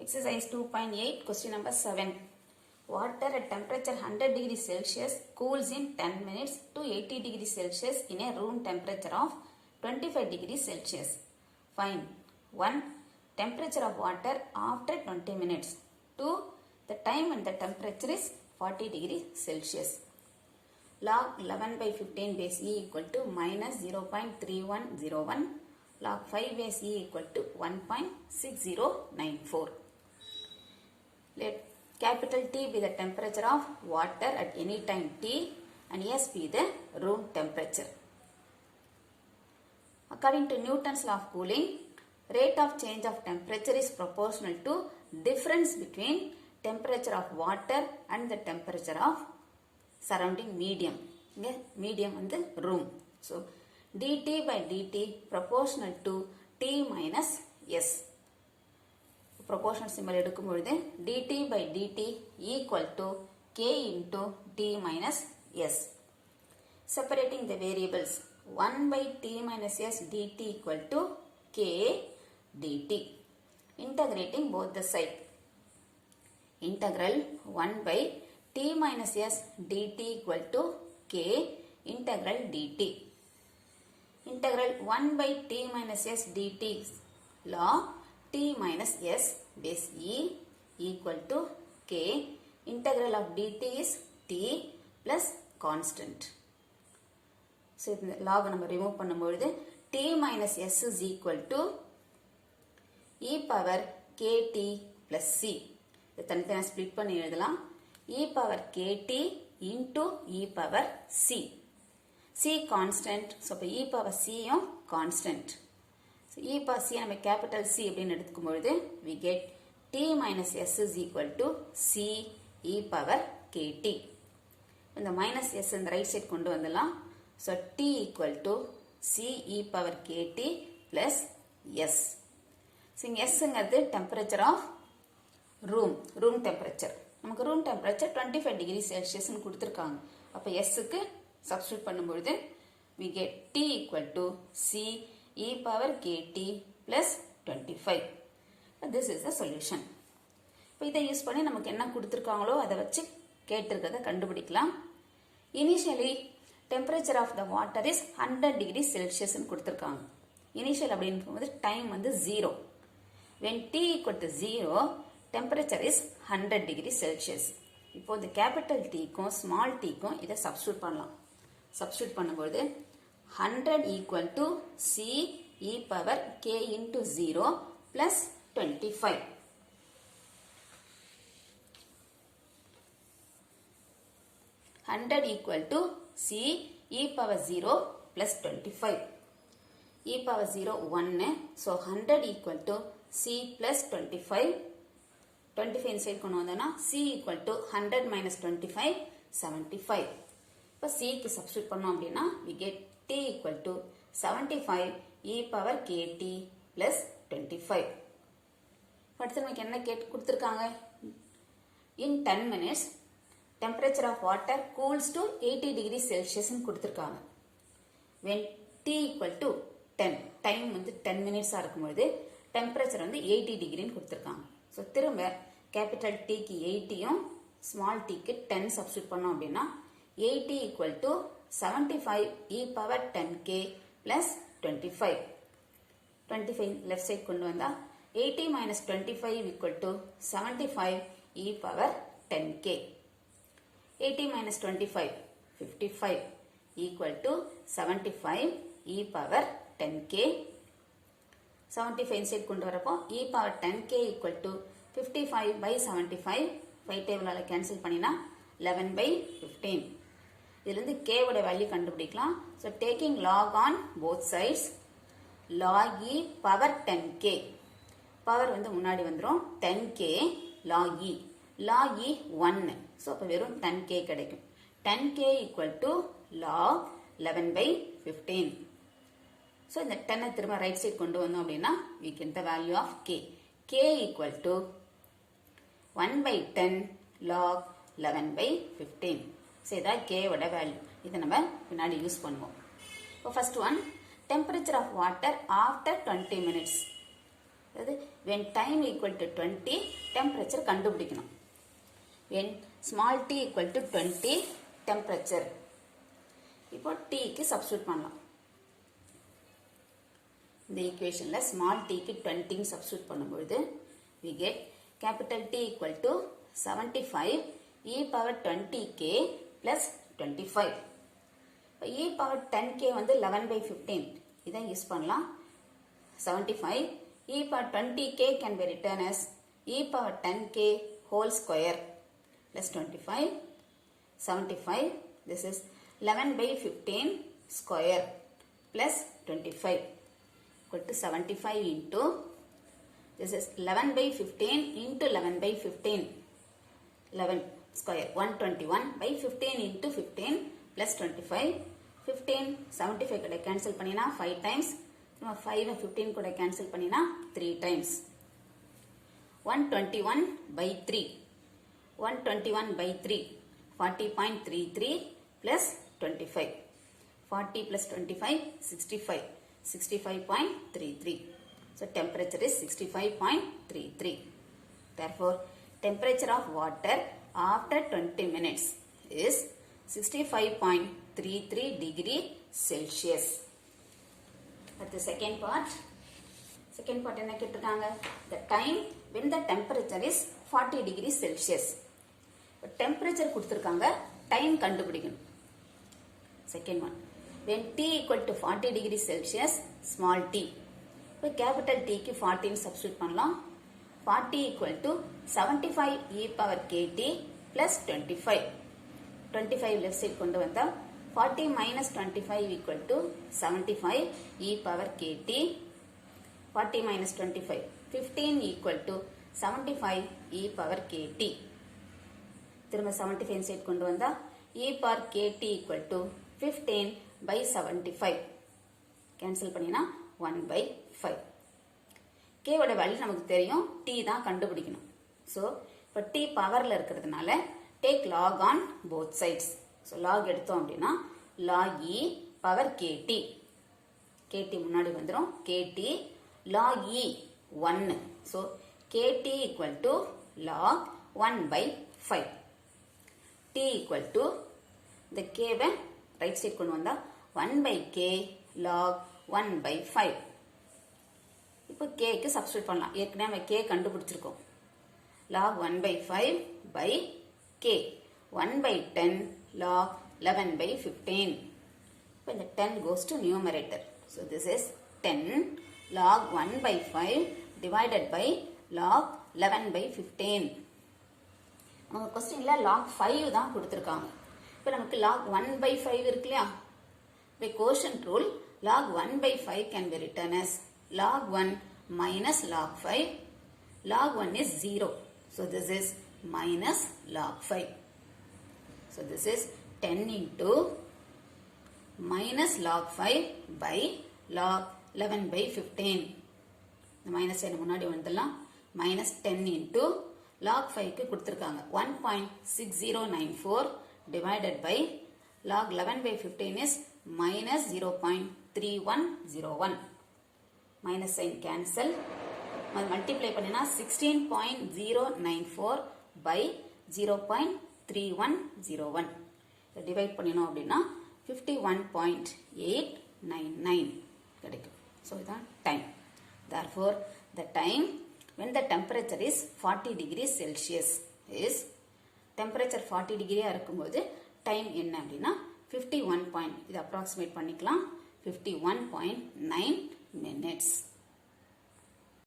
Exercise 2.8, question number 7. Water at temperature 100 degrees Celsius cools in 10 minutes to 80 degrees Celsius in a room temperature of 25 degrees Celsius. Find 1. Temperature of water after 20 minutes. 2. The time when the temperature is 40 degrees Celsius. Log 11 by 15 base E equal to minus 0.3101. Log 5 base E equal to 1.6094. Let capital T be the temperature of water at any time T and S be the room temperature. According to Newton's law of cooling, rate of change of temperature is proportional to difference between temperature of water and the temperature of surrounding medium. Medium and the room. So, dt by dt proportional to T minus S. Proportional symbol எடுக்கும்பொழுது dt by dt equal to k into T minus S. Separating the variables 1 by T minus S dt equal to k dt. Integrating both the side. Integral 1 by T minus S dt equal to k integral dt. Integral 1 by T minus S dt log T minus S base E equal to k. Integral of dt is T plus constant. So, இந்த log நம்ம remove பண்ணும்பொழுது T minus S is equal to e power kt plus C. இது தனித்தனியாக split பண்ணி எழுதலாம். e power kt into e power C. C constant. So, e power C யும் constant. So, e power C நம்ம capital C அப்படின்னு எடுத்துக்கும்பொழுது we get T minus S is equal to C e power kt. இந்த minus S இந்த right side கொண்டு வந்துடலாம். So, T equal to C e power kt plus S. So, இங்க Sங்கிறது temperature of room temperature. நமக்கு room temperature 25 degree Celsius கொடுத்திருக்காங்க. அப்ப Sக்கு substitute பண்ணும்பொழுது we get T equal to C e power kt plus 25. This is the solution. இப்போ இதை use பண்ணி நமக்கு என்ன கொடுத்திருக்காங்களோ அதை வச்சு கேட்டிருக்கிறத கண்டுபிடிக்கலாம். Initially temperature of the water is 100 degree Celsius கொடுத்திருக்காங்க. Initial அப்படின்னு போது time வந்து 0. When T equal to 0, temperature is 100 degree Celsius. இப்போ இந்த capital T க்கும் small t க்கும் இதை substitute பண்ணலாம். Substitute பண்ணும்போது 100 equal to C e power k into 0 plus 25. Equal to C e power 0 plus 25. E power 0 1. So 100 equal to C plus 25. 25 inside கொண்டு வந்தோம்னா C equal to 100 minus 25 75. இப்போ C க்கு substitute பண்ணோம் அப்படின்னா we get T equal to 75 e power kt plus 25. அடுத்து நமக்கு என்ன கொடுத்திருக்காங்க? In 10 minutes temperature of water cools to 80 degrees Celsius கொடுத்திருக்காங்க. When T equal to 10 time வந்து 10 minutes இருக்கும்போது temperature வந்து 80 degree கொடுத்திருக்காங்க. So திரும்ப capital T க்கு 80 யும் small t க்கு 10 substitute பண்ணோம் அப்படின்னா 80 equal to 75 e power 10k plus 25. 25 left side கொண்டு வந்தா 80 minus 25 equal to 75 e power 10k. 80 minus 25 55 equal to 75 e power 10k. 75 inside கொண்டு வரப்போ e power 10k equal to 55 by 75. 5 டேபிளால cancel பண்ணினா 11 by 15. இதிலிருந்து k உடைய value கண்டுபிடிக்கலாம். So taking log on both sides, log e power 10k. Power வந்து முன்னாடி வந்துரும் 10k log e. log e 1. So அப்ப வெறும் 10k கிடைக்கும். 10k equal to log 11 by 15. So இந்த 10 திரும்ப right side கொண்டு வந்தோம் அப்படின்னா we get the value of k. k equal to 1 by 10 log 11 by 15. So இதான் k ஓட வேல்யூ. இதை நம்ம பின்னாடி யூஸ் பண்ணுவோம். இப்போ first one temperature of water after 20 minutes. அதாவது when time equal to 20 temperature கண்டுபிடிக்கணும். when small t equal to 20 temperature. இப்போ t க்கு சப்ஸ்டிட்யூட் பண்ணலாம். இந்த ஈக்குவேஷன்ல small t க்கு 20 சப்ஸ்டிட்யூட் பண்ணும்போது we get capital T equal to 75 e power 20k plus 25. இப்போ e power 10k வந்து 11 by 15 இதை யூஸ் பண்ணலாம். 75 e power 20k can be written as e power 10k whole square plus 25. 75 this is 11 by 15 square plus 25 equal to 75 into this is 11 by 15 into 11 by 15 11 square 121 by 15 into 15 plus 25 15 75 கூட cancel பண்ணினா 5 times 5 15 கூட cancel பண்ணினா 3 times 121 by 3 121 by 3 40.33 plus 25 40 plus 25 65 65.33. So temperature is 65.33. Therefore temperature of water after 20 minutes is 65.33 degree Celsius. At the second part என்ன கேட்டிருக்காங்க? The time when the temperature is 40 degree Celsius. Temperature கொடுத்திருக்காங்க, time கண்டுபிடிக்கணும். Second one, when T equal to 40 degree Celsius, small t. இப்போ capital T க்கு 40 substitute பண்ணலாம். 40 equal to 75 e power kt plus 25. 25 left side கொண்டு வந்தா 40 minus 25 equal to 75 e power kt. 40 minus 25 15 equal to 75 e power kt. திரும்ப 75 side கொண்டு வந்தா e power kt equal to 15 by 75. cancel பண்ணினா 1 by 5. k ஓட value நமக்கு தெரியும், t தான் கண்டுபிடிக்கணும். ஸோ இப்போ t பவரில் இருக்கிறதுனால take log on both sides. So log எடுத்தோம் அப்படின்னா log e power kt. kt முன்னாடி வந்துடும், kt log e 1. So kt equal to log 1 by 5. t equal to இந்த k-வை ரைட் சைட் கொண்டு வந்தா 1 by k log 1 by 5. இப்போ k க்கு substitute பண்ணலாம். ஏற்கனவே k கண்டுபிடிச்சிருக்கோம். log 1 by 5 by k 1 by 10 log 11 by 15. இப்போ இந்த 10 goes to numerator. So this is 10 log 1 by 5 divided by log 11 by 15. நம்ம क्वेश्चनல log 5 தான் கொடுத்திருக்காங்க. இப்போ நமக்கு log 1 by 5 இருக்கு இல்லையா? By quotient rule log 1 by 5 can be written as log 1 minus log 5. Log 1 is 0. So this is minus log 5. So this is 10 into minus log 5 by log 11 by 15. The minus sign முன்னாடி வந்துடலாம். minus 10 into log 5 க்கு கொடுத்திருக்காங்க 1.6094 divided by log 11 by 15 is minus 0.3101. minus sign cancel. multiply பண்ணினா 16.094 by 0.3101. divide பண்ணினோம் அப்படின்னா 51.899 கிடைக்கும். So இதான் time. Therefore the time when the temperature is 40 degrees Celsius is temperature 40 degree இருக்கும்போது time என்ன அப்படின்னா 51. இது approximate பண்ணிக்கலாம் 51.9 minutes.